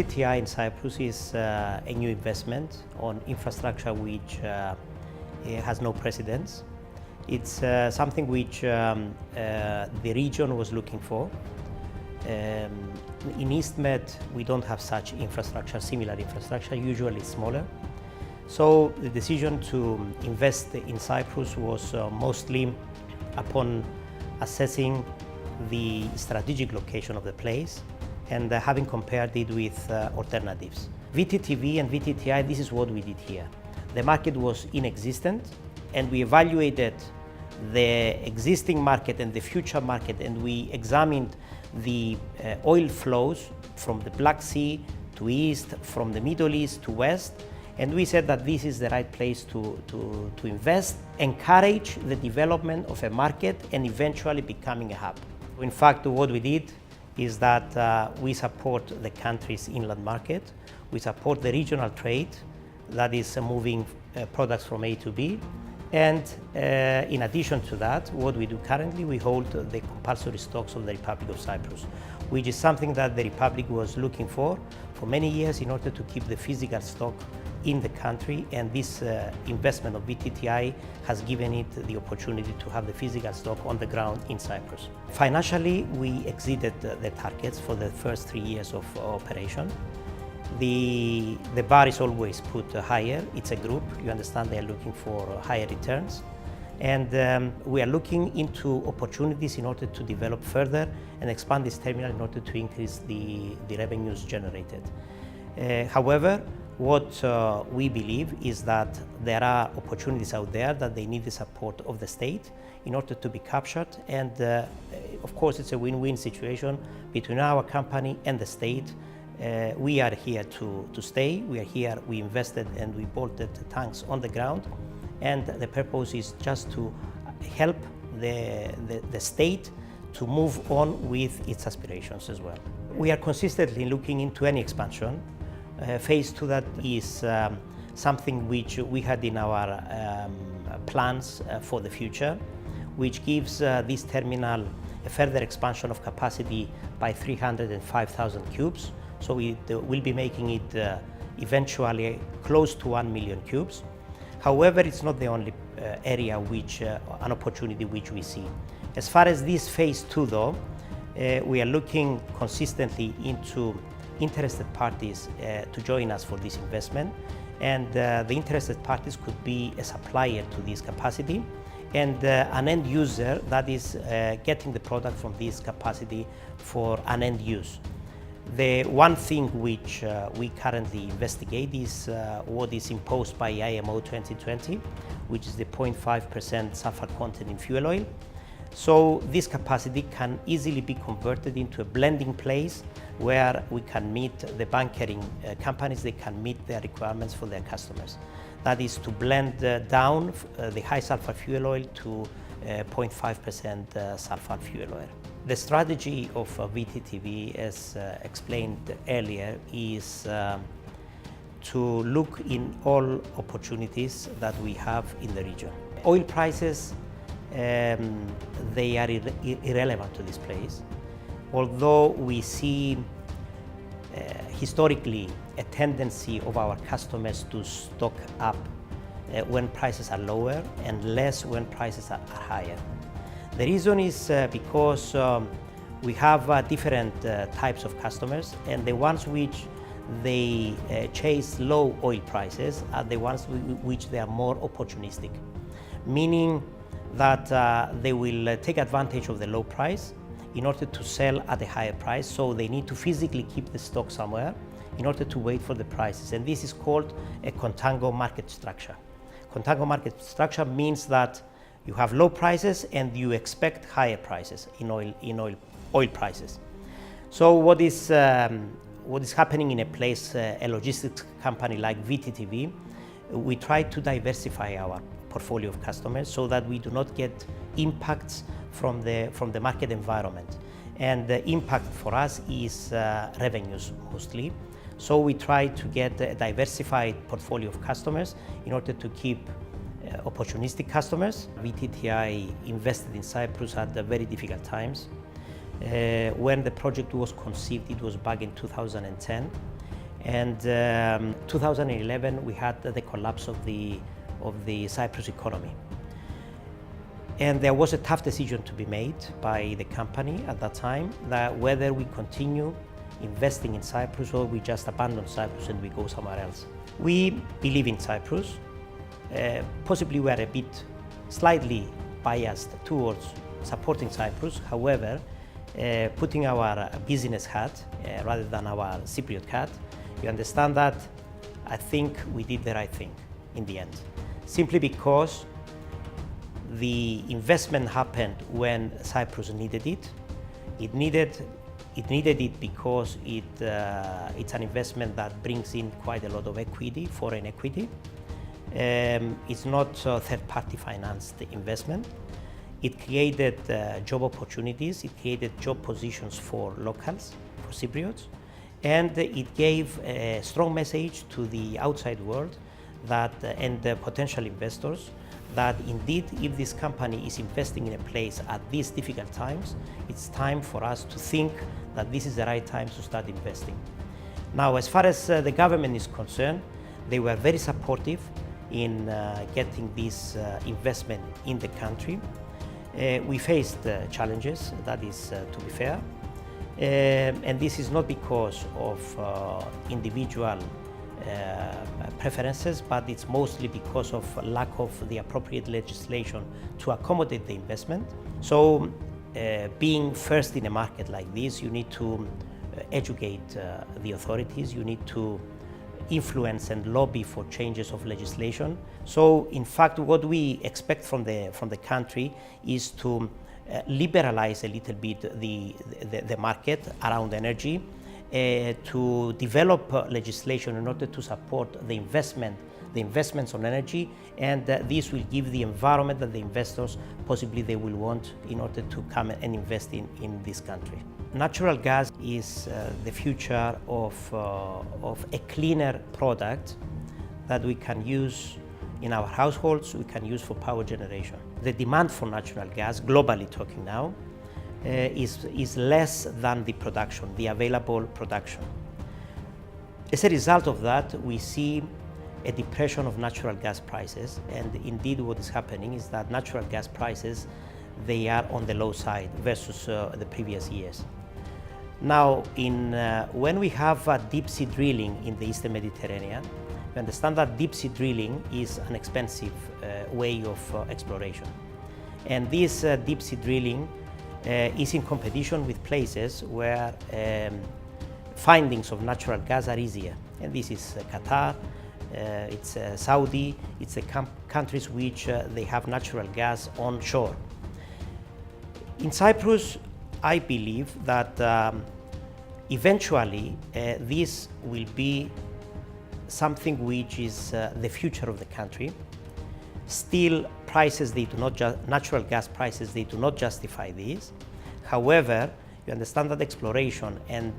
VTTI in Cyprus is a new investment on infrastructure which has no precedence. It's something which the region was looking for. In EastMed, we don't have such infrastructure, similar infrastructure, usually smaller. So the decision to invest in Cyprus was mostly upon assessing the strategic location of the place and having compared it with alternatives. VTTV and VTTI, this is what we did here. The market was inexistent, and we evaluated the existing market and the future market, and we examined the oil flows from the Black Sea to East, from the Middle East to West, and we said that this is the right place to invest, encourage the development of a market and eventually becoming a hub. In fact, what we did is that we support the country's inland market, we support the regional trade that is moving products from A to B, and in addition to that, what we do currently, we hold the compulsory stocks of the Republic of Cyprus, which is something that the Republic was looking for many years in order to keep the physical stock in the country, and this investment of VTTI has given it the opportunity to have the physical stock on the ground in Cyprus. Financially, we exceeded the targets for the first 3 years of operation. The bar is always put higher. It's a group. You understand they are looking for higher returns. And we are looking into opportunities in order to develop further and expand this terminal in order to increase the revenues generated. However, what we believe is that there are opportunities out there that they need the support of the state in order to be captured. And of course, it's a win-win situation between our company and the state. We are here to stay. We are here, we invested and we bolted tanks on the ground. And the purpose is just to help the state to move on with its aspirations as well. We are consistently looking into any expansion. Phase 2, that is something which we had in our plans for the future, which gives this terminal a further expansion of capacity by 305,000 cubes. So it will be making it eventually close to 1 million cubes. However, it's not the only area which, an opportunity which we see. As far as this phase 2 though, we are looking consistently into interested parties to join us for this investment, and the interested parties could be a supplier to this capacity and an end user that is getting the product from this capacity for an end use. The one thing which we currently investigate is what is imposed by IMO 2020, which is the 0.5% sulfur content in fuel oil. So this capacity can easily be converted into a blending place where we can meet the bunkering companies, they can meet their requirements for their customers. That is to blend down the high sulfur fuel oil to 0.5% sulfur fuel oil. The strategy of VTTV, as explained earlier, is to look in all opportunities that we have in the region. Oil prices, they are irrelevant to this place. Although we see historically a tendency of our customers to stock up when prices are lower and less when prices are higher. The reason is because we have different types of customers, and the ones which they chase low oil prices are the ones which they are more opportunistic, meaning that they will take advantage of the low price in order to sell at a higher price. So they need to physically keep the stock somewhere in order to wait for the prices. And this is called a contango market structure. Contango market structure means that you have low prices and you expect higher prices in oil prices. So what is happening in a place, a logistics company like VTTV, we try to diversify our portfolio of customers so that we do not get impacts from the market environment. And the impact for us is revenues mostly. So we try to get a diversified portfolio of customers in order to keep opportunistic customers. VTTI invested in Cyprus at very difficult times. When the project was conceived, it was back in 2010. And 2011, we had the collapse of the Cyprus economy. And there was a tough decision to be made by the company at that time, that whether we continue investing in Cyprus or we just abandon Cyprus and we go somewhere else. We believe in Cyprus. Possibly we are a bit slightly biased towards supporting Cyprus. However, putting our business hat rather than our Cypriot hat, you understand that I think we did the right thing in the end. Simply because the investment happened when Cyprus needed it. It needed it because it's an investment that brings in quite a lot of equity, foreign equity. It's not third-party financed investment. It created job opportunities, it created job positions for locals, for Cypriots, and it gave a strong message to the outside world that, and the potential investors, that indeed if this company is investing in a place at these difficult times, it's time for us to think that this is the right time to start investing. Now, as far as the government is concerned, they were very supportive in getting this investment in the country. We faced challenges, that is to be fair, and this is not because of individual preferences, but it's mostly because of lack of the appropriate legislation to accommodate the investment. So being first in a market like this, you need to educate the authorities, you need to influence and lobby for changes of legislation. So in fact, what we expect from the country is to liberalize a little bit the market around energy, to develop legislation in order to support the investments on energy, and this will give the environment that the investors possibly they will want in order to come and invest in this country. Natural gas is the future of a cleaner product that we can use in our households, we can use for power generation. The demand for natural gas, globally talking now, is less than the production, the available production. As a result of that, we see a depression of natural gas prices, and indeed what is happening is that natural gas prices, they are on the low side versus the previous years. Now, when we have deep sea drilling in the Eastern Mediterranean, we understand that deep sea drilling is an expensive way of exploration. And this deep sea drilling is in competition with places where findings of natural gas are easier. And this is Qatar, it's Saudi, it's the countries which they have natural gas onshore. In Cyprus, I believe that eventually this will be something which is the future of the country. Still, prices, natural gas prices, they do not justify this. However, you understand that exploration and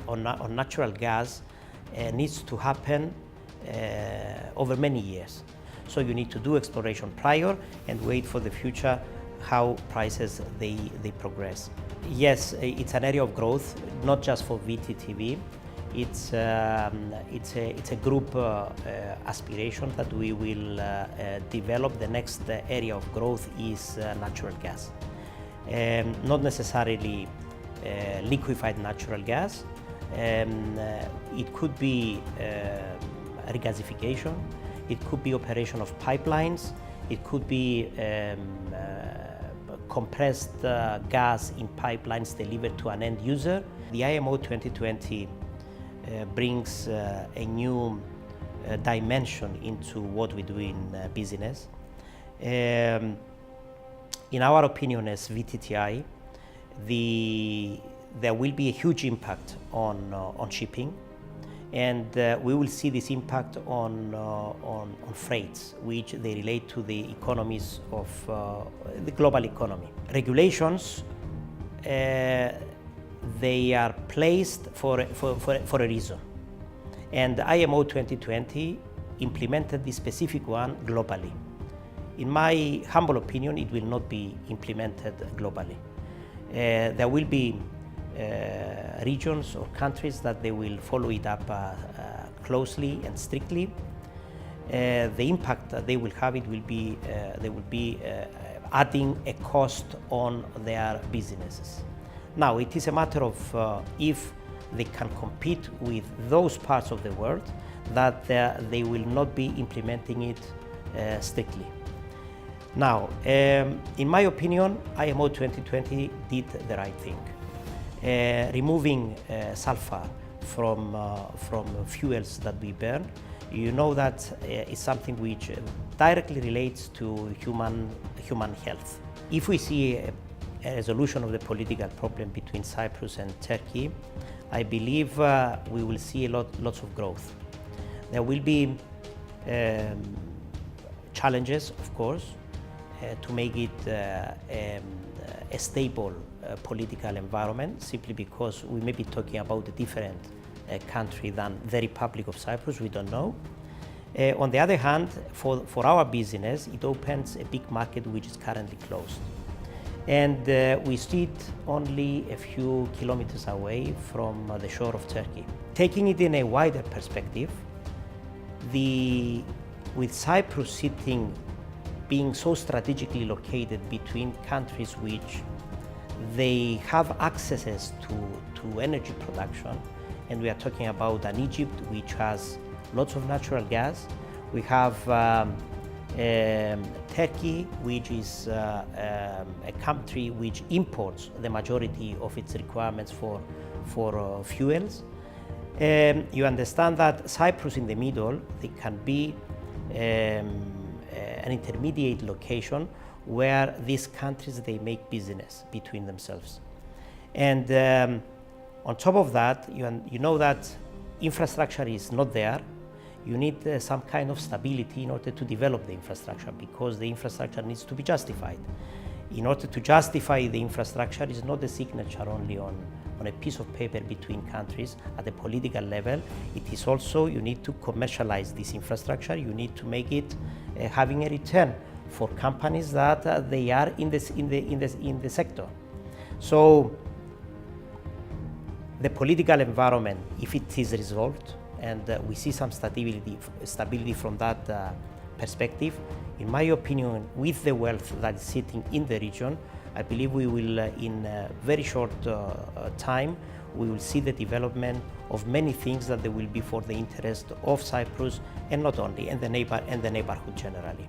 on natural gas needs to happen over many years. So you need to do exploration prior and wait for the future how prices they progress. Yes, it's an area of growth, not just for VTTV. It's a group aspiration that we will develop. The next area of growth is natural gas. Not necessarily liquefied natural gas. It could be regasification. It could be operation of pipelines. It could be compressed gas in pipelines delivered to an end user. The IMO 2020 brings a new dimension into what we do in business. In our opinion as VTTI, there will be a huge impact on shipping, and we will see this impact on freights, which they relate to the economies of the global economy. Regulations, they are placed for a reason. And IMO 2020 implemented this specific one globally. In my humble opinion, it will not be implemented globally. There will be regions or countries that they will follow it up closely and strictly. The impact that they will have, they will be adding a cost on their businesses. Now, it is a matter of if they can compete with those parts of the world, that they will not be implementing it strictly. Now, in my opinion, IMO 2020 did the right thing. Removing sulfur from fuels that we burn, you know that is something which directly relates to human health. If we see a resolution of the political problem between Cyprus and Turkey, I believe we will see lots of growth. There will be challenges, of course, to make it a stable political environment, simply because we may be talking about a different country than the Republic of Cyprus, we don't know. On the other hand, for our business, it opens a big market which is currently closed. And we sit only a few kilometers away from the shore of Turkey. Taking it in a wider perspective, with Cyprus being so strategically located between countries which they have access to energy production, and we are talking about an Egypt which has lots of natural gas. We have Turkey, which is a country which imports the majority of its requirements for fuels. You understand that Cyprus in the middle, they can be an intermediate location where these countries, they make business between themselves. And on top of that, you know that infrastructure is not there. You need some kind of stability in order to develop the infrastructure, because the infrastructure needs to be justified. In order to justify the infrastructure, is not a signature only on a piece of paper between countries at the political level. It is also, you need to commercialize this infrastructure. You need to make it having a return for companies that they are in the sector. So the political environment, if it is resolved, and we see some stability from that perspective, in my opinion, with the wealth that is sitting in the region, I believe we will, in a very short time, we will see the development of many things that they will be for the interest of Cyprus, and not only, and the neighborhood generally.